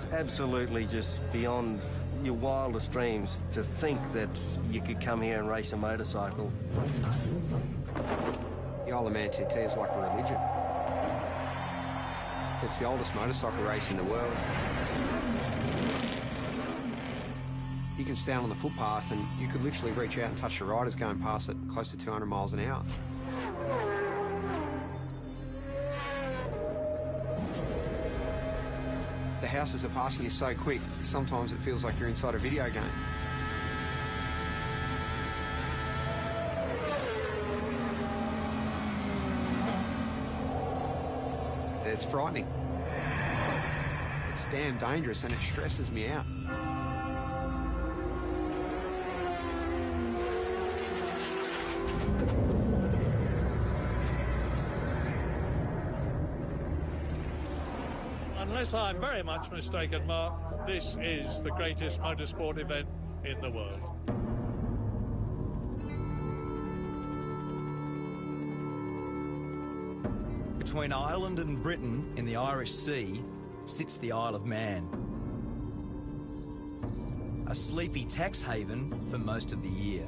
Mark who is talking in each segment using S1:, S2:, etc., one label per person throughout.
S1: It's absolutely just beyond your wildest dreams to think that you could come here and race a motorcycle.
S2: The Isle of Man TT is like a religion. It's the oldest motorcycle race in the world. You can stand on the footpath and you could literally reach out and touch the riders going past at close to 200 miles an hour. The houses are passing you so quick, sometimes it feels like you're inside a video game. It's frightening. It's damn dangerous and it stresses me out.
S3: Unless I'm very much mistaken, Mark, this is the greatest motorsport event in the world.
S4: Between Ireland and Britain in the Irish Sea sits the Isle of Man. A sleepy tax haven for most of the year.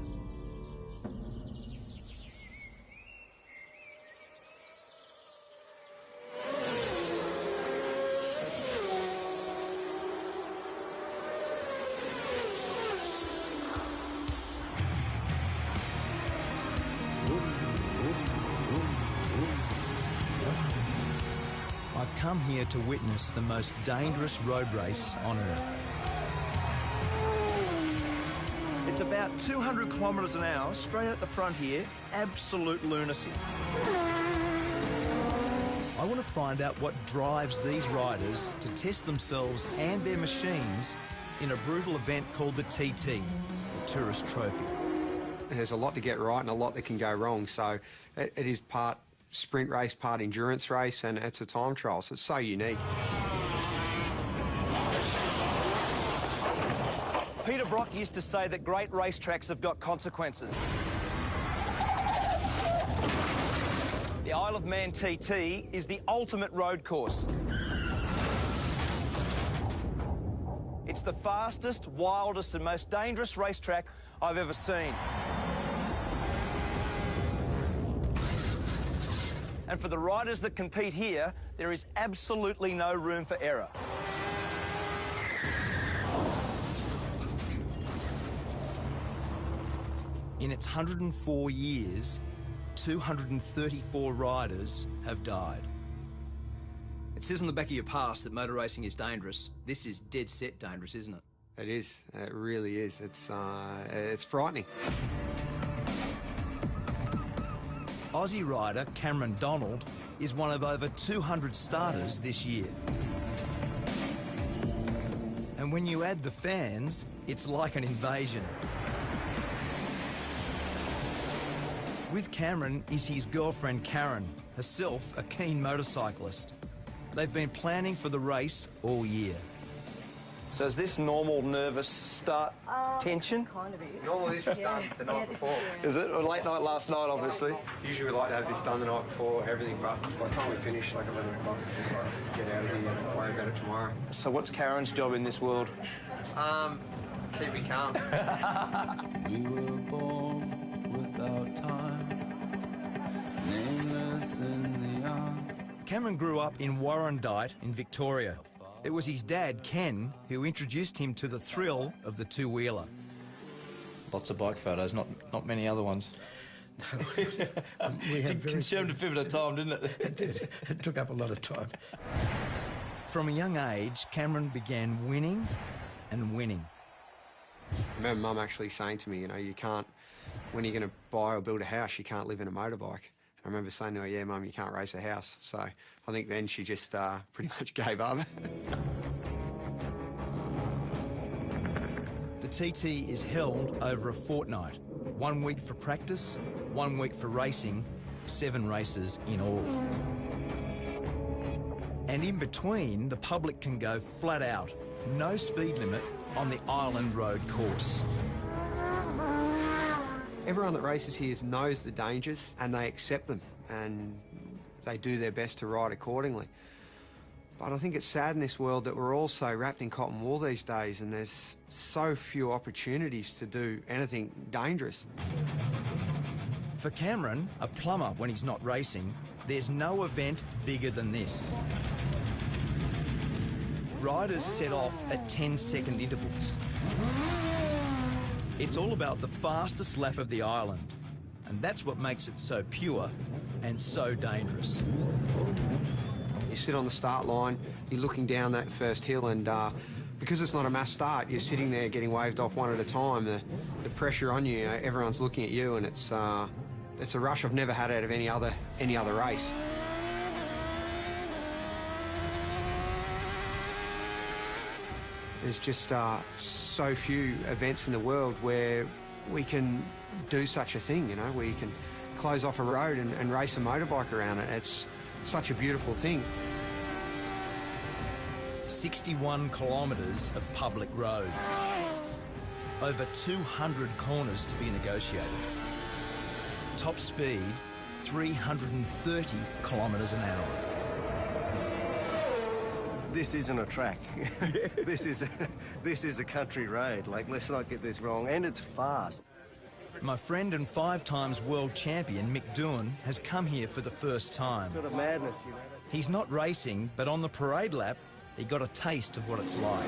S4: I've come here to witness the most dangerous road race on Earth. It's about 200 kilometres an hour, straight at the front here, absolute lunacy. I want to find out what drives these riders to test themselves and their machines in a brutal event called the TT, the Tourist Trophy.
S2: There's a lot to get right and a lot that can go wrong, so it is part sprint race, part endurance race, and it's a time trial, so it's so unique.
S4: Peter Brock used to say that great racetracks have got consequences. The Isle of Man TT is the ultimate road course. It's the fastest, wildest and most dangerous racetrack I've ever seen. And for the riders that compete here, there is absolutely no room for error. In its 104 years, 234 riders have died. It says on the back of your pass that motor racing is dangerous. This is dead set dangerous, isn't it?
S2: It is. It really is. It's frightening.
S4: Aussie rider Cameron Donald is one of over 200 starters this year. And when you add the fans, it's like an invasion. With Cameron is his girlfriend Karen, herself a keen motorcyclist. They've been planning for the race all year. So is this normal nervous start tension?
S5: Kind of is.
S2: Normally this is done the night before.
S4: Is it? Or late night last night, obviously.
S2: Usually we like to have this done the night before, everything, but by the time we finish, like 11 o'clock, it's just like, let's get out of here and worry about it tomorrow.
S4: So what's Karen's job in this world?
S2: Keep me calm.
S6: We were born without time, nameless in the young.
S4: Cameron grew up in Warrandyte in Victoria. It was his dad, Ken, who introduced him to the thrill of the two-wheeler. Lots of bike photos, not many other ones.
S7: No, we had
S4: consumed a fair bit of time, didn't it?
S7: It did. It took up a lot of time.
S4: From a young age, Cameron began winning and winning.
S2: I remember Mum actually saying to me, you know, you can't, when you're going to buy or build a house, you can't live in a motorbike. I remember saying to her, yeah, Mum, you can't race a house. So I think then she just pretty much gave up.
S4: The TT is held over a fortnight. 1 week for practice, 1 week for racing, 7 races in all. And in between, the public can go flat out, no speed limit on the Island Road course.
S2: Everyone that races here knows the dangers and they accept them and they do their best to ride accordingly. But I think it's sad in this world that we're all so wrapped in cotton wool these days, and there's so few opportunities to do anything dangerous.
S4: For Cameron, a plumber when he's not racing, there's no event bigger than this. Riders set off at 10-second intervals. It's all about the fastest lap of the island, and that's what makes it so pure and so dangerous.
S2: You sit on the start line, you're looking down that first hill, and because it's not a mass start, you're sitting there getting waved off one at a time. The pressure on you, everyone's looking at you, and it's a rush I've never had out of any other race. There's just so few events in the world where we can do such a thing, you know, where you can close off a road and race a motorbike around it. It's such a beautiful thing.
S4: 61 kilometres of public roads. Over 200 corners to be negotiated. Top speed, 330 kilometres an hour.
S1: This isn't a track. This is a country road. Like, let's not get this wrong. And it's fast.
S4: My friend and 5-times world champion Mick Doohan has come here for the first time.
S1: Sort of madness, you know.
S4: He's not racing, but on the parade lap, he got a taste of what it's like.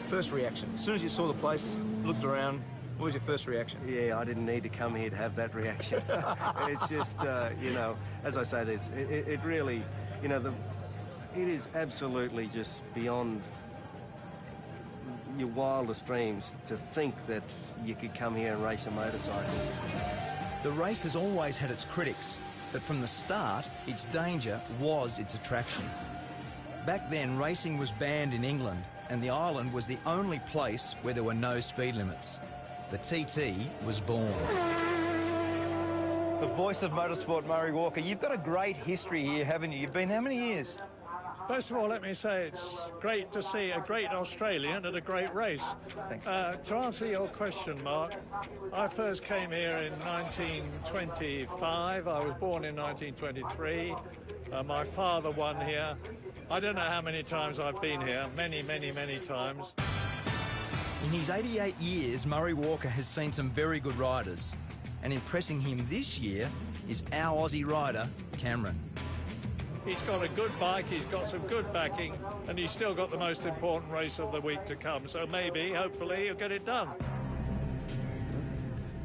S5: First reaction, as soon as you saw the place, looked around, what was your first reaction?
S1: Yeah, I didn't need to come here to have that reaction. It's just, you know, as I say, it really, you know, it is absolutely just beyond your wildest dreams to think that you could come here and race a motorcycle.
S4: The race has always had its critics, but from the start, its danger was its attraction. Back then, racing was banned in England, and the island was the only place where there were no speed limits. The TT was born.
S5: The voice of motorsport, Murray Walker. You've got a great history here, haven't you? You've been how many years?
S3: First of all, let me say it's great to see a great Australian at a great race. To answer your question, Mark, I first came here in 1925. I was born in 1923. My father won here. I don't know how many times I've been here. Many, many, many times.
S4: In his 88 years, Murray Walker has seen some very good riders. And impressing him this year is our Aussie rider, Cameron.
S3: He's got a good bike, he's got some good backing, and he's still got the most important race of the week to come. So maybe, hopefully, he'll get it done.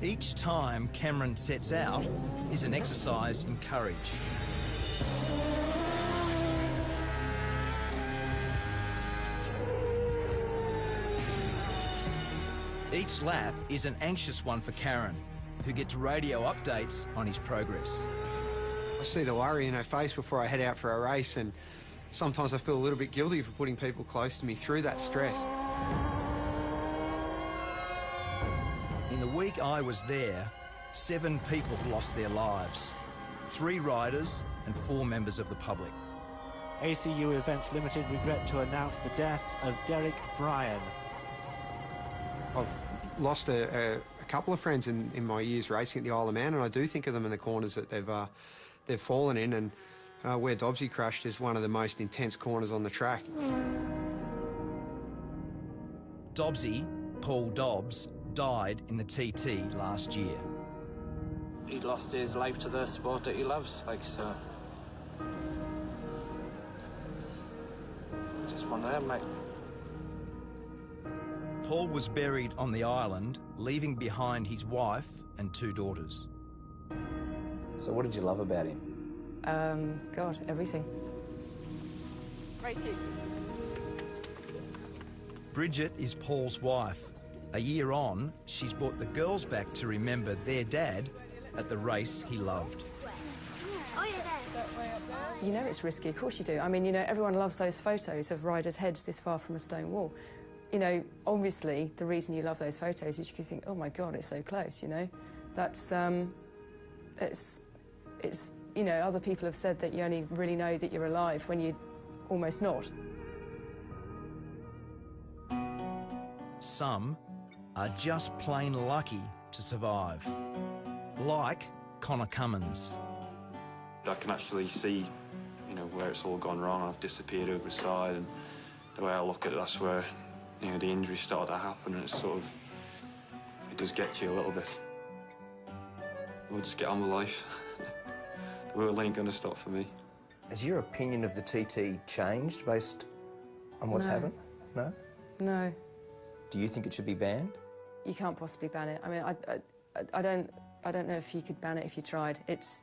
S4: Each time Cameron sets out is an exercise in courage. Each lap is an anxious one for Karen, who gets radio updates on his progress.
S2: I see the worry in her face before I head out for a race, and sometimes I feel a little bit guilty for putting people close to me through that stress.
S4: In the week I was there, 7 people lost their lives. 3 riders and 4 members of the public.
S8: ACU Events Limited regret to announce the death of Derek Bryan.
S2: I've lost a couple of friends in my years racing at the Isle of Man, and I do think of them in the corners that they've fallen in, and where Dobbsy crashed is one of the most intense corners on the track.
S4: Dobbsy, Paul Dobbs, died in the TT last year.
S9: He lost his life to the sport that he loves, like, so. Just one of them, mate.
S4: Paul was buried on the island, leaving behind his wife and 2 daughters.
S10: So what did you love about him?
S11: God, everything.
S12: Racing.
S4: Bridget is Paul's wife. A year on, she's brought the girls back to remember their dad at the race he loved.
S11: You know it's risky, of course you do. I mean, you know, everyone loves those photos of riders' heads this far from a stone wall. You know, obviously, the reason you love those photos is you think, oh my God, it's so close, you know? That's, it's, you know, other people have said that you only really know that you're alive when you're almost not.
S4: Some are just plain lucky to survive. Like Connor Cummins.
S13: I can actually see
S12: you know, where it's all gone wrong. I've disappeared over the side, and the way I look at it, that's where, you know, the injuries started to happen, and it's sort of, it does get to you a little bit. We'll just get on with life. The world ain't gonna stop for me.
S10: Has your opinion of the TT changed based on what's happened? No?
S11: No.
S10: Do you think it should be banned?
S11: You can't possibly ban it. I mean, I don't know if you could ban it if you tried. It's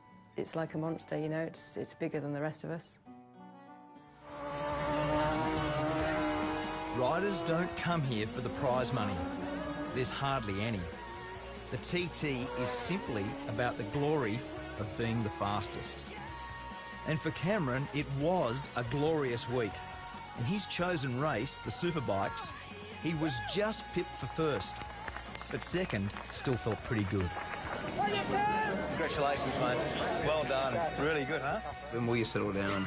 S11: like a monster, you know. It's bigger than the rest of us.
S4: Riders don't come here for the prize money. There's hardly any. The TT is simply about the glory of being the fastest. And for Cameron, it was a glorious week. In his chosen race, the Superbikes, he was just pipped for first. But second still felt pretty good.
S5: Congratulations, mate. Well done. Really good, huh? When will you settle down and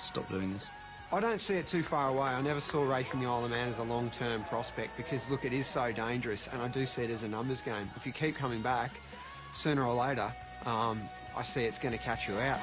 S5: stop doing this?
S2: I don't see it too far away. I never saw racing the Isle of Man as a long-term prospect because, look, it is so dangerous, and I do see it as a numbers game. If you keep coming back, sooner or later, I see it's going to catch you out.